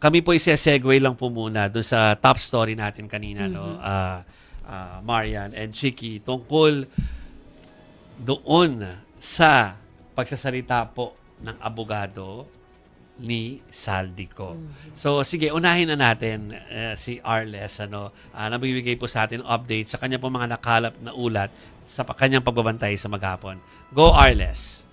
kami po ise-segue lang po muna doon sa top story natin kanina, no? Marian and Chiki, tungkol doon sa pagsasalita po ng abogado ni Zaldico. So sige, unahin na natin si Arles, nabibigay po sa atin update sa kanya po mga nakalap na ulat sa kanyang pagbabantay sa maghapon. Go Arles.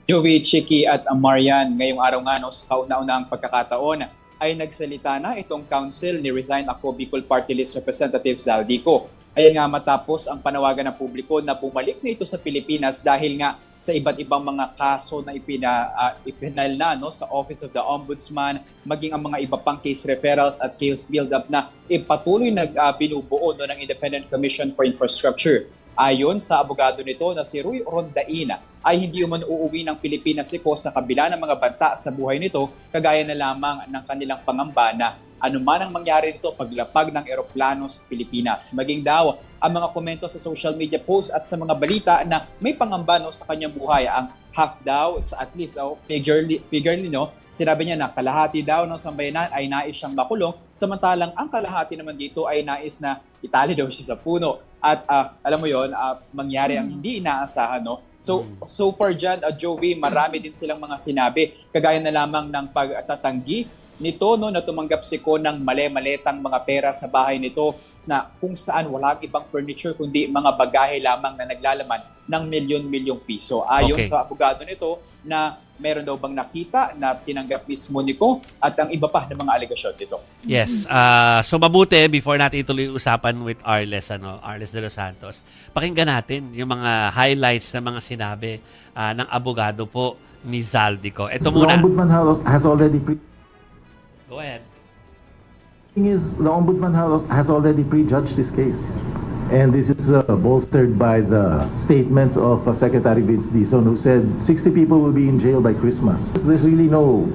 Joey, Chiki at Marian, ngayong araw nga sa kauna-unahang pagkakataon ay nagsalita na itong council ni Resign Ako Bicol Party List Representative Zaldico. Ayan nga matapos ang panawagan ng publiko na bumalik na ito sa Pilipinas dahil nga sa iba't ibang mga kaso na ipinal na sa Office of the Ombudsman, maging ang mga iba pang case referrals at case build-up na ipatuloy binubuo ng Independent Commission for Infrastructure. Ayon sa abogado nito na si Ruy Rondaina, ay hindi man uuwi ng Pilipinas sa kabila ng mga banta sa buhay nito, kagaya na lamang ng kanilang pangamba na anuman ang mangyari nito paglapag ng eroplano sa Pilipinas. Maging daw ang mga komento sa social media posts at sa mga balita na may pangamba sa kanyang buhay. Ang half daw, at least figurely, sinabi niya na kalahati daw ng sambayanan ay nais siyang makulong, samantalang ang kalahati naman dito ay nais na itali daw siya sa puno. At alam mo yon, mangyari ang hindi inaasahan. So far dyan, Joey, marami din silang mga sinabi, kagaya na lamang ng pagtatanggi nito na tumanggap si Ko ng mali-maletang mga pera sa bahay nito na kung saan walang ibang furniture kundi mga bagahe lamang na naglalaman ng milyon-milyong piso. Ayon sa abogado nito na meron daw bang nakita na tinanggap mismo ni Ko at ang iba pa ng mga alegasyon nito. Yes. So mabuti, before natin ituloy usapan with Arles, Arles de los Santos, pakinggan natin yung mga highlights ng mga sinabi ng abogado po ni Zaldico. Ito muna. The Ombudsman has already Go ahead. The Ombudsman has already prejudged this case. And this is bolstered by the statements of Secretary Vince Dizon, who said 60 people will be in jail by Christmas. There's really no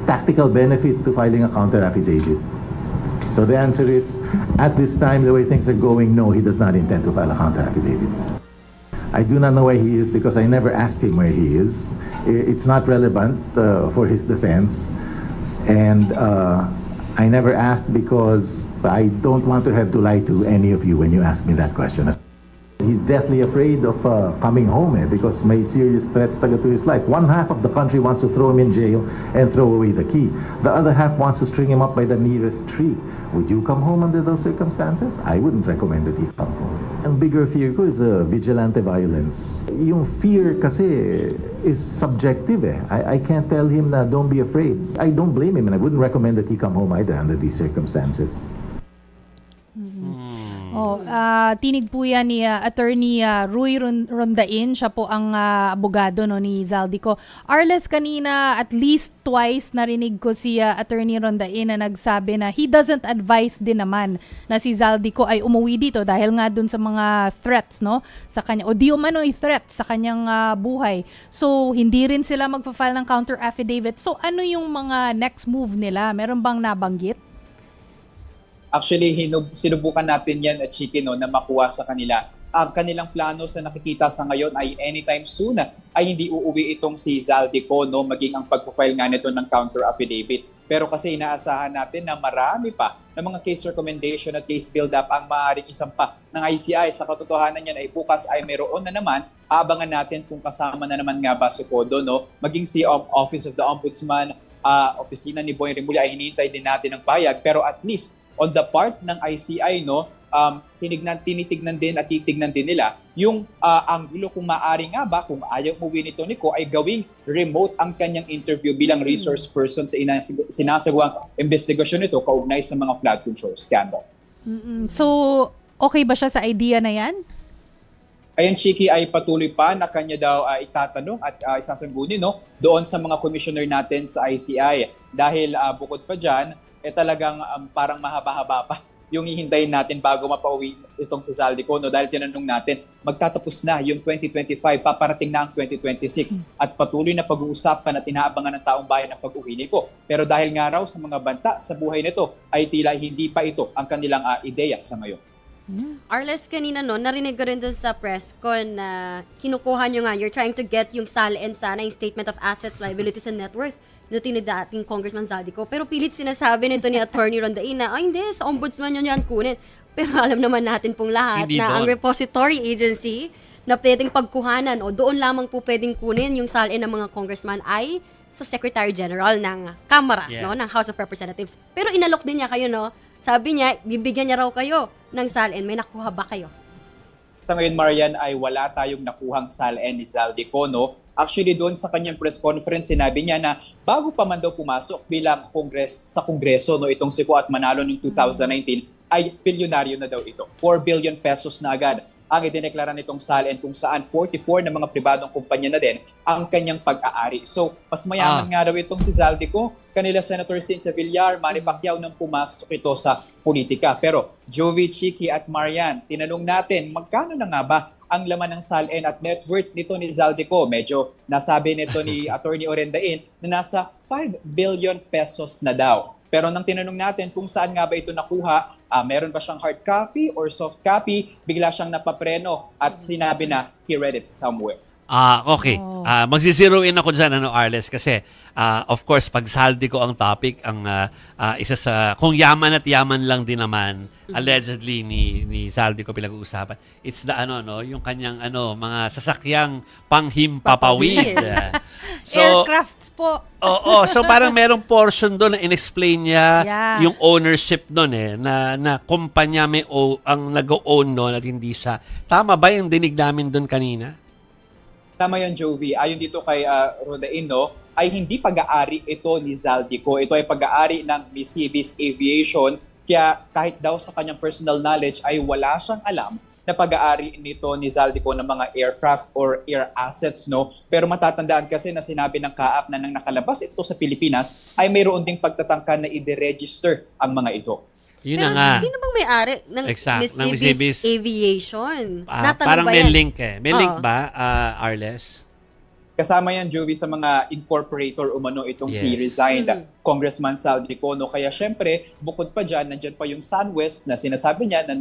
tactical benefit to filing a counter affidavit. So the answer is, at this time, the way things are going, no, he does not intend to file a counter affidavit. I do not know where he is because I never asked him where he is. It's not relevant for his defense. And I never asked because I don't want to have to lie to any of you when you ask me that question. He's deathly afraid of coming home because may serious threats to his life. One half of the country wants to throw him in jail and throw away the key. The other half wants to string him up by the nearest tree. Would you come home under those circumstances? I wouldn't recommend that he come home. Ang bigger fear ko is vigilante violence. Yung fear kasi is subjective I can't tell him na don't be afraid. I don't blame him and I wouldn't recommend that he come home either under these circumstances. Tinig po yan ni Attorney Ruy Rondain. Siya po ang abogado ni Zaldico. Arles, kanina at least twice narinig ko si Attorney Rondain na nagsabi na he doesn't advise din naman na si Zaldico ay umuwi dito dahil nga dun sa mga threats sa kanya, o di umano'y threat sa kanyang buhay. So hindi rin sila magpa-file ng counter affidavit. So ano yung mga next move nila? Meron bang nabanggit? Actually, sinubukan natin yan at Chiki na makuha sa kanila. Ang kanilang plano sa nakikita sa ngayon ay anytime soon ay hindi uuwi itong si Zaldico maging ang pagpo-file nga nito ng counter affidavit. Pero kasi inaasahan natin na marami pa ng mga case recommendation at case build-up ang maaaring isang pa ng ICI. Sa katotohanan yan ay bukas ay mayroon na naman. Aabangan natin kung kasama na naman nga ba si Kodo, maging si Office of the Ombudsman, opisina ni Boy Rimulya ay hinihintay din natin ng payag. Pero at least on the part ng ICI, tinitignan din at titignan din nila yung anggulo kung maaari nga ba, kung ayaw umuwi nito ni Ko, ay gawing remote ang kanyang interview bilang resource person sa sinasagawang investigasyon nito kaugnay sa mga flood control scandal. So, okay ba siya sa idea na yan? Ayan, Chiki, ay patuloy pa na kanya daw itatanong at isasagunin doon sa mga commissioner natin sa ICI. Dahil bukod pa dyan, talagang parang mahaba-haba pa yung hihintayin natin bago mapauwi itong si Zaldico. Dahil tinanong natin, magtatapos na yung 2025, paparating na ang 2026 at patuloy na pag-uusapan at inaabangan ng taong bayan ang pag-uwi nito. Pero dahil nga raw sa mga banta sa buhay nito, ay tila hindi pa ito ang kanilang ideya sa ngayon. Arles, kanina narinig ko rin dun sa press con na kinukuha nyo nga, you're trying to get yung SAL and SANA, yung Statement of Assets, Liabilities, and Net Worth. ni dating Congressman Zaldico. Pero pilit sinasabi nito ni Attorney Rondain na, hindi, sa ombudsman yan kunin. Pero alam naman natin pong lahat Hindi na ang doon. repository agency na pwedeng pagkuhanan o doon lamang po pwedeng kunin yung salin ng mga congressman ay sa Secretary General ng Kamara, Yes. no, ng House of Representatives. Pero inalok din niya kayo, no? Sabi niya, bibigyan niya raw kayo ng salin. May nakuha ba kayo? Sa ngayon, Marian, ay wala tayong nakuhang salin ni Zaldico, no? Actually, doon sa kanyang press conference, sinabi niya na bago pa man daw pumasok bilang sa Kongreso, no, itong si Kuat Manalo noong 2019, ay bilyonaryo na daw ito. 4 billion pesos na agad ang idineklara nitong salin kung saan 44 na mga pribadong kumpanya na din ang kanyang pag-aari. So, mas mayaman nga daw itong si Zaldico, kanila Senator Cynthia Villar, Manny Pacquiao nang pumasok ito sa politika. Pero Jovi, Chicky at Marian, tinanong natin, magkano na nga ba ang laman ng salin at net worth nito ni Zaldico? Medyo nasabi nito ni Attorney Orendain na nasa 5 billion pesos na daw. Pero nang tinanong natin kung saan nga ba ito nakuha, meron ba siyang hard copy or soft copy, bigla siyang napapreno at sinabi na he read it somewhere. Okay. Magsi-zero in ako dyan, Arles, kasi of course, pag Zaldico ang topic, ang isa sa, kung yaman at yaman lang din naman, allegedly ni Zaldico pinag-uusapan, it's the yung kanyang mga sasakyang panghimpapawid. So, Aircrafts po. Oo, so parang merong portion doon na inexplain niya yung ownership doon na kumpanya ang nag-own noon at hindi siya. Tama ba yung dinig namin doon kanina? Tama yan, Jovi. Ayon dito kay Rodain, ay hindi pag-aari ito ni Zaldico. Ito ay pag-aari ng Mississippi Aviation. Kaya kahit daw sa kanyang personal knowledge ay wala siyang alam na pag-aari nito ni Zaldico ng mga aircraft or air assets, no? Pero matatandaan kasi na sinabi ng CAAP na nang nakalabas ito sa Pilipinas ay mayroon ding pagtatangka na i-register ang mga ito. Yun Pero na nga. sino bang may-ari ng ng Mississippi Aviation? Natanong Parang ba may yan? link May link ba, Arles? Kasama yan, Jovi, sa mga incorporator umano itong si Yes. resigned Congressman Zaldico. No? Kaya syempre, bukod pa dyan, nandyan pa yung SunWest na sinasabi niya na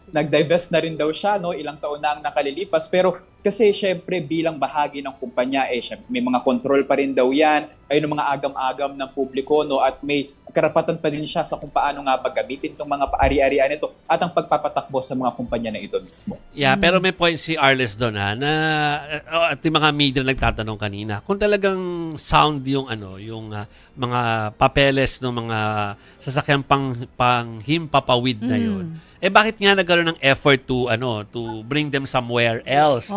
nag-divest na rin daw siya, no? Ilang taon na ang nakalilipas. Pero kasi syempre bilang bahagi ng kumpanya, syempre, may mga control pa rin daw yan, ay ng mga agam-agam ng publiko, no? At may karapatan pa din siya sa kung paano nga paggamitin itong mga paari-arian nito at ang pagpapatakbo sa mga kumpanya na ito mismo. Yeah, pero may point si Arles doon na at yung mga media nagtatanong kanina, kung talagang sound yung yung mga papeles ng mga sasakyang panghimpapawid na yun. Bakit nga nagkaroon ng effort to bring them somewhere else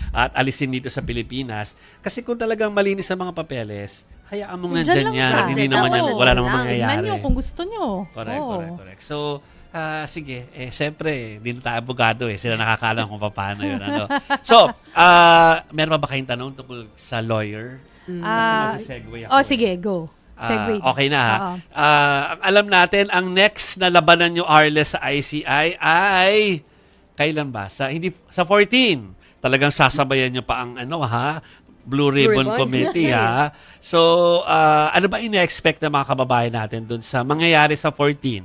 at alisin dito sa Pilipinas? Kasi kung talagang malinis ang mga papeles, hayaan mong nandyan yan at hindi naman yan, wala namang mangyayari. Nyo kung gusto nyo. Correct. So, sige, siyempre, hindi na tayo abogado Sila nakakalam kung paano yun. So, meron ba kayong tanong tungkol sa lawyer? Segue ako. Sige, go. Segue. Okay na ha. Ang alam natin, ang next na labanan nyo, Arles, sa ICI ay kailan ba? Sa 14. Talagang sasabayan nyo pa ang Blue Ribbon Committee ha. So, ano ba ina-expect ng mga kababayan natin dun sa mangyayari sa 14?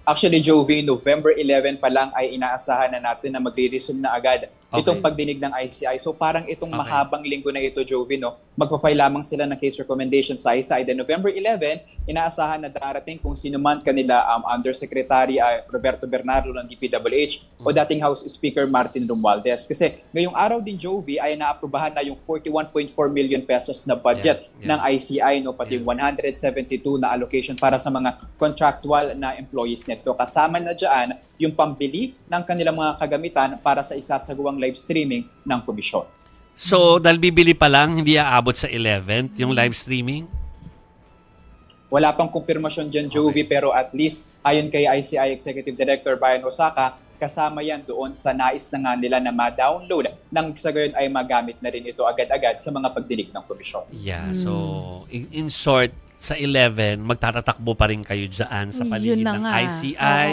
Actually, Jovi, November 11 pa lang ay inaasahan na natin na magre-resume na agad itong pagdinig ng ICI. So parang itong mahabang linggo na ito, Jovi, magpa-file lamang sila ng case recommendation sa ICI. Then November 11, inaasahan na darating kung sino man kanila Undersecretary Roberto Bernardo ng DPWH o dating House Speaker Martin Romualdez. Kasi ngayong araw din, Jovi, ay naaprubahan na yung 41.4 million pesos na budget ng ICI, pati yung 172 na allocation para sa mga contractual na employees nito. Kasama na dyan yung pambili ng kanilang mga kagamitan para sa isasagawang live streaming ng komisyon. So, dahil bibili pa lang, hindi aabot sa 11th yung live streaming? Wala pang kumpirmasyon dyan, Jovi, pero at least ayon kay ICI Executive Director Brian Osaka, kasama yan doon sa nais na nga nila na ma-download nang sa gayon ay magamit na rin ito agad-agad sa mga pagdinig ng komisyon. Yeah, so in short, sa 11, magtatatakbo pa rin kayo dyan sa paligid ng ICI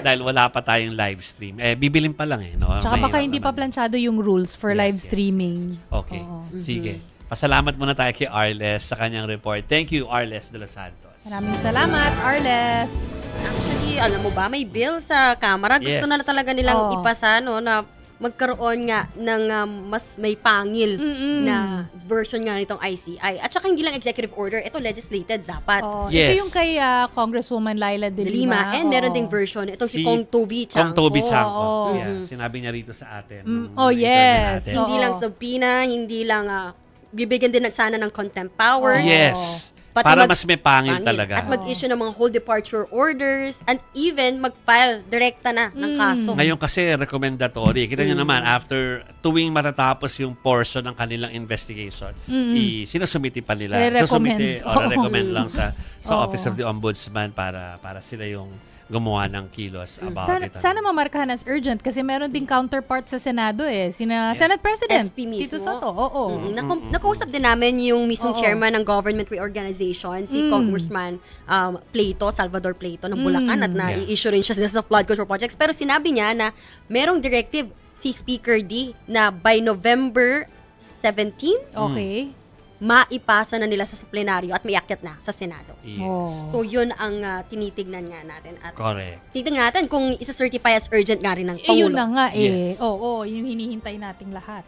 dahil wala pa tayong live stream. Bibilin pa lang no? Tsaka baka hindi pa planchado yung rules for live streaming. Okay, sige. Pasalamat muna tayo kay Arles sa kanyang report. Thank you, Arles de los Santos. Maraming salamat, Arles. Actually, alam mo ba, may bill sa Kamara. Gusto na talaga nilang ipasa, na magkaroon nga ng mas may pangil na version nga nitong ICI. At saka hindi lang executive order, ito legislated dapat. Oh, Yes. Ito yung kay Congresswoman Laila De Lima. And meron ding version. Itong si Kong Toby Chanco. Kong Toby Chanco. Oo. Yeah, sinabi niya rito sa atin. Oh, yes. Interview natin. Hindi Oo. lang subpoena, hindi lang bibigyan din sana ng contempt powers. Yes. Pati Para mas may pangil talaga. At mag-issue ng mga whole departure orders and even mag-file direkta na ng kaso. Ngayon kasi recommendatory. Kita nyo naman, after tuwing matatapos yung portion ng kanilang investigation, sinusumiti pa nila. Re-recommend. Recommend lang sa Oo. Office of the Ombudsman para sila yung gumawa ng kilos about it. Sana mamarkahan as urgent kasi meron ding counterpart sa Senado Senate President SP mismo. Tito Soto. Oo. Nakausap din namin yung mismong chairman ng government reorganization, si Congressman Plato, Salvador Plato ng Bulacan at na-i-issue rin siya sa flood control projects. Pero sinabi niya na merong directive si Speaker D na by November 17, Okay. maipasa na nila sa plenaryo at maiakyat na sa Senado. Yes. Oh. So yun ang tinitignan nga natin. At Correct. titignan natin kung isa-certify as urgent nga rin ng Yun Pangulo. na nga Yes. Oo, yung hinihintay nating lahat.